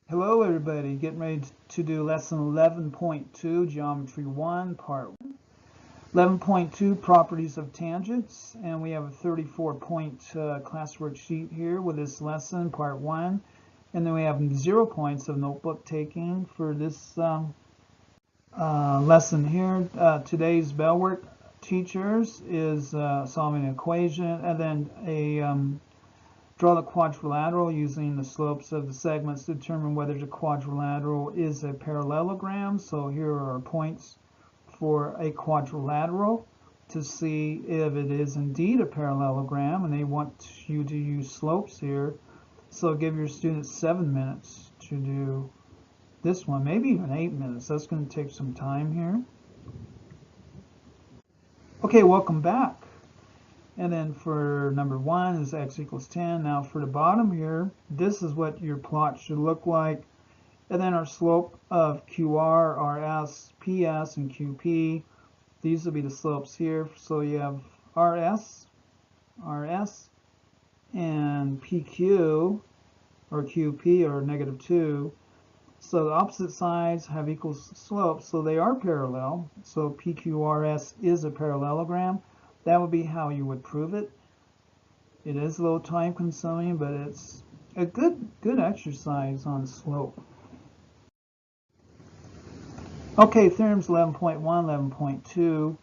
Hello everybody, getting ready to do lesson 11.2, Geometry 1, part 1. 11.2, Properties of Tangents, and we have a 34-point classwork sheet here with this lesson, part 1. And then we have 0 points of notebook taking for this lesson here. Today's bell work teachers is solving an equation, and then draw the quadrilateral using the slopes of the segments to determine whether the quadrilateral is a parallelogram. So here are our points for a quadrilateral to see if it is indeed a parallelogram, and they want you to use slopes here. So give your students 7 minutes to do this one, maybe even 8 minutes. That's going to take some time here. Okay, welcome back. And then for number 1 is x equals 10. Now for the bottom here, this is what your plot should look like. And then our slope of QR, RS, PS, and QP. These will be the slopes here. So you have RS, and PQ, or QP, or -2. So the opposite sides have equal slopes, so they are parallel. So PQRS is a parallelogram. That would be how you would prove it. It is a little time consuming, but it's a good exercise on slope. Okay, theorems 11.1, 11.2.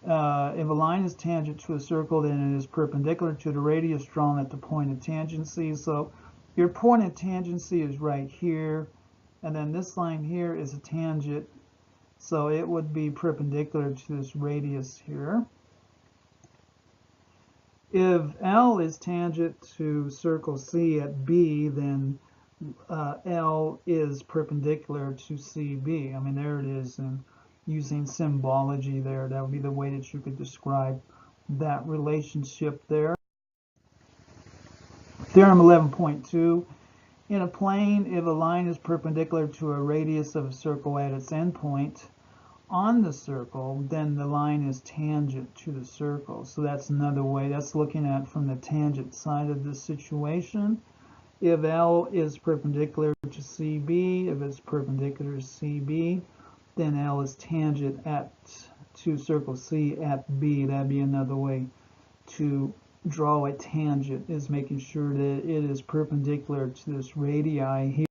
If a line is tangent to a circle, then it is perpendicular to the radius drawn at the point of tangency. So your point of tangency is right here, and then this line here is a tangent, so it would be perpendicular to this radius here. If L is tangent to circle C at B, then L is perpendicular to CB. I mean, there it is, and using symbology there, that would be the way that you could describe that relationship there. Theorem 11.2. In a plane, if a line is perpendicular to a radius of a circle at its endpoint on the circle, then the line is tangent to the circle. So that's another way. That's looking at from the tangent side of the situation. If L is perpendicular to CB, if it's perpendicular to CB, then L is tangent to circle C at B. That'd be another way to draw a tangent, is making sure that it is perpendicular to this radii here.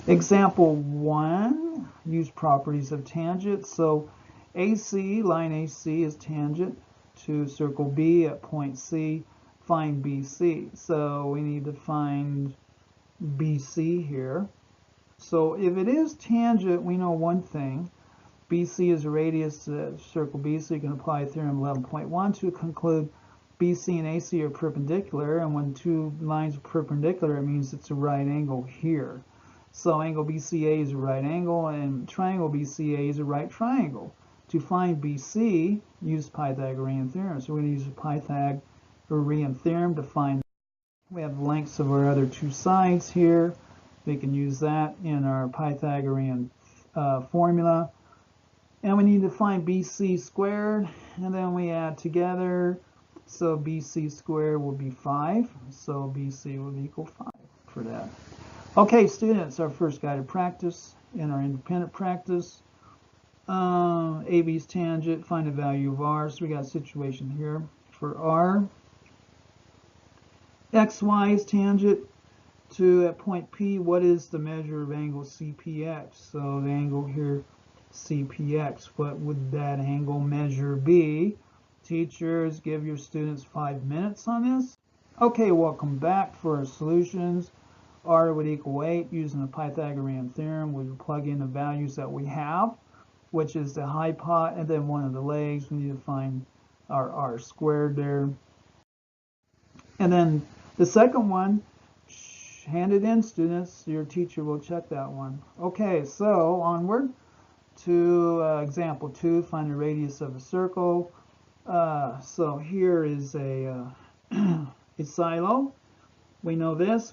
Example 1, use properties of tangent. So AC, line AC is tangent to circle B at point C. Find BC. So we need to find BC here. So if it is tangent, we know one thing. BC is a radius to circle B, so you can apply theorem 11.1 to conclude BC and AC are perpendicular, and when two lines are perpendicular, it means it's a right angle here. So angle BCA is a right angle, and triangle BCA is a right triangle. To find BC, use Pythagorean theorem. So we're going to use a Pythagorean theorem to find. We have the lengths of our other two sides here. We can use that in our Pythagorean formula. And we need to find BC squared, and then we add together. So BC squared will be 5. So BC will equal 5 for that. Okay, students, our first guided practice in our independent practice. AB's tangent, find the value of R. So we got a situation here for R. XY is tangent to at point P. What is the measure of angle CPX? So the angle here, CPX, what would that angle measure be? Teachers, give your students 5 minutes on this. Okay, welcome back for our solutions. R would equal 8 using the Pythagorean theorem. We would plug in the values that we have, which is the hypot, and then one of the legs. We need to find our R squared there. And then the second one, hand it in, students. Your teacher will check that one. Okay, so onward to example 2, find the radius of a circle. So here is a silo. We know this,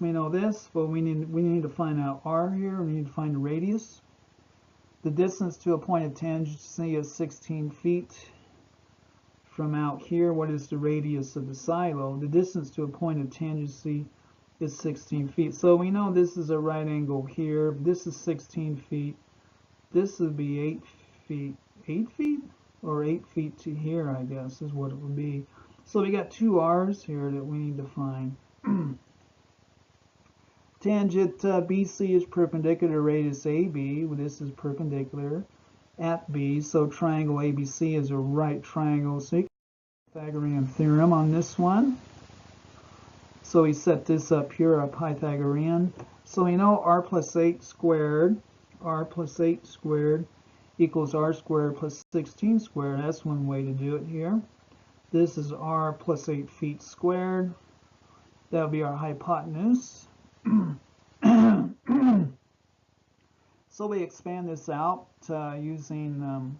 but we need to find out R here. We need to find the radius. The distance to a point of tangency is 16 feet. From out here, what is the radius of the silo? The distance to a point of tangency is 16 feet. So we know this is a right angle here. This is 16 feet. This would be 8 feet. 8 feet? Or 8 feet to here, I guess, is what it would be. So we got two r's here that we need to find. Tangent BC is perpendicular to radius AB. Well, this is perpendicular at B. So triangle ABC is a right triangle. So you can Pythagorean theorem on this one. So we set this up here, a Pythagorean. So we know r plus 8 squared, equals r squared plus 16 squared. That's one way to do it here. This is r plus 8 feet squared. That would be our hypotenuse. So we expand this out using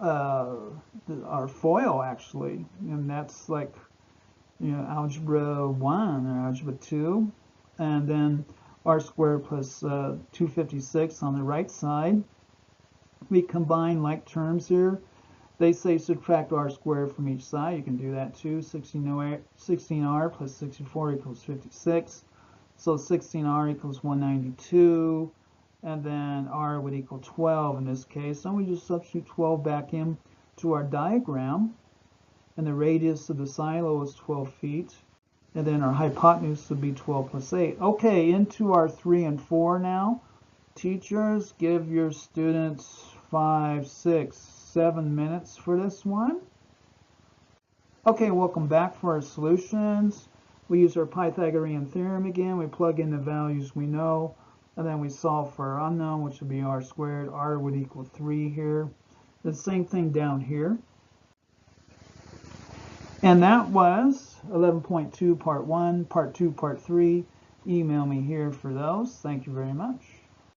our FOIL actually, and that's like, you know, algebra 1 or algebra 2, and then r squared plus 256 on the right side. We combine like terms here. They say subtract r squared from each side. You can do that too. 16r plus 64 equals 56. So 16r equals 192. And then r would equal 12 in this case. And we just substitute 12 back in to our diagram. And the radius of the silo is 12 feet. And then our hypotenuse would be 12 plus 8. Okay, into our 3 and 4 now. Teachers, give your students 5, 6, 7 minutes for this one. Okay, welcome back for our solutions. We use our Pythagorean theorem again. We plug in the values we know, and then we solve for our unknown, which would be r squared. R would equal 3 here. The same thing down here. And that was 11.2 part 1, part 2, part 3. Email me here for those. Thank you very much.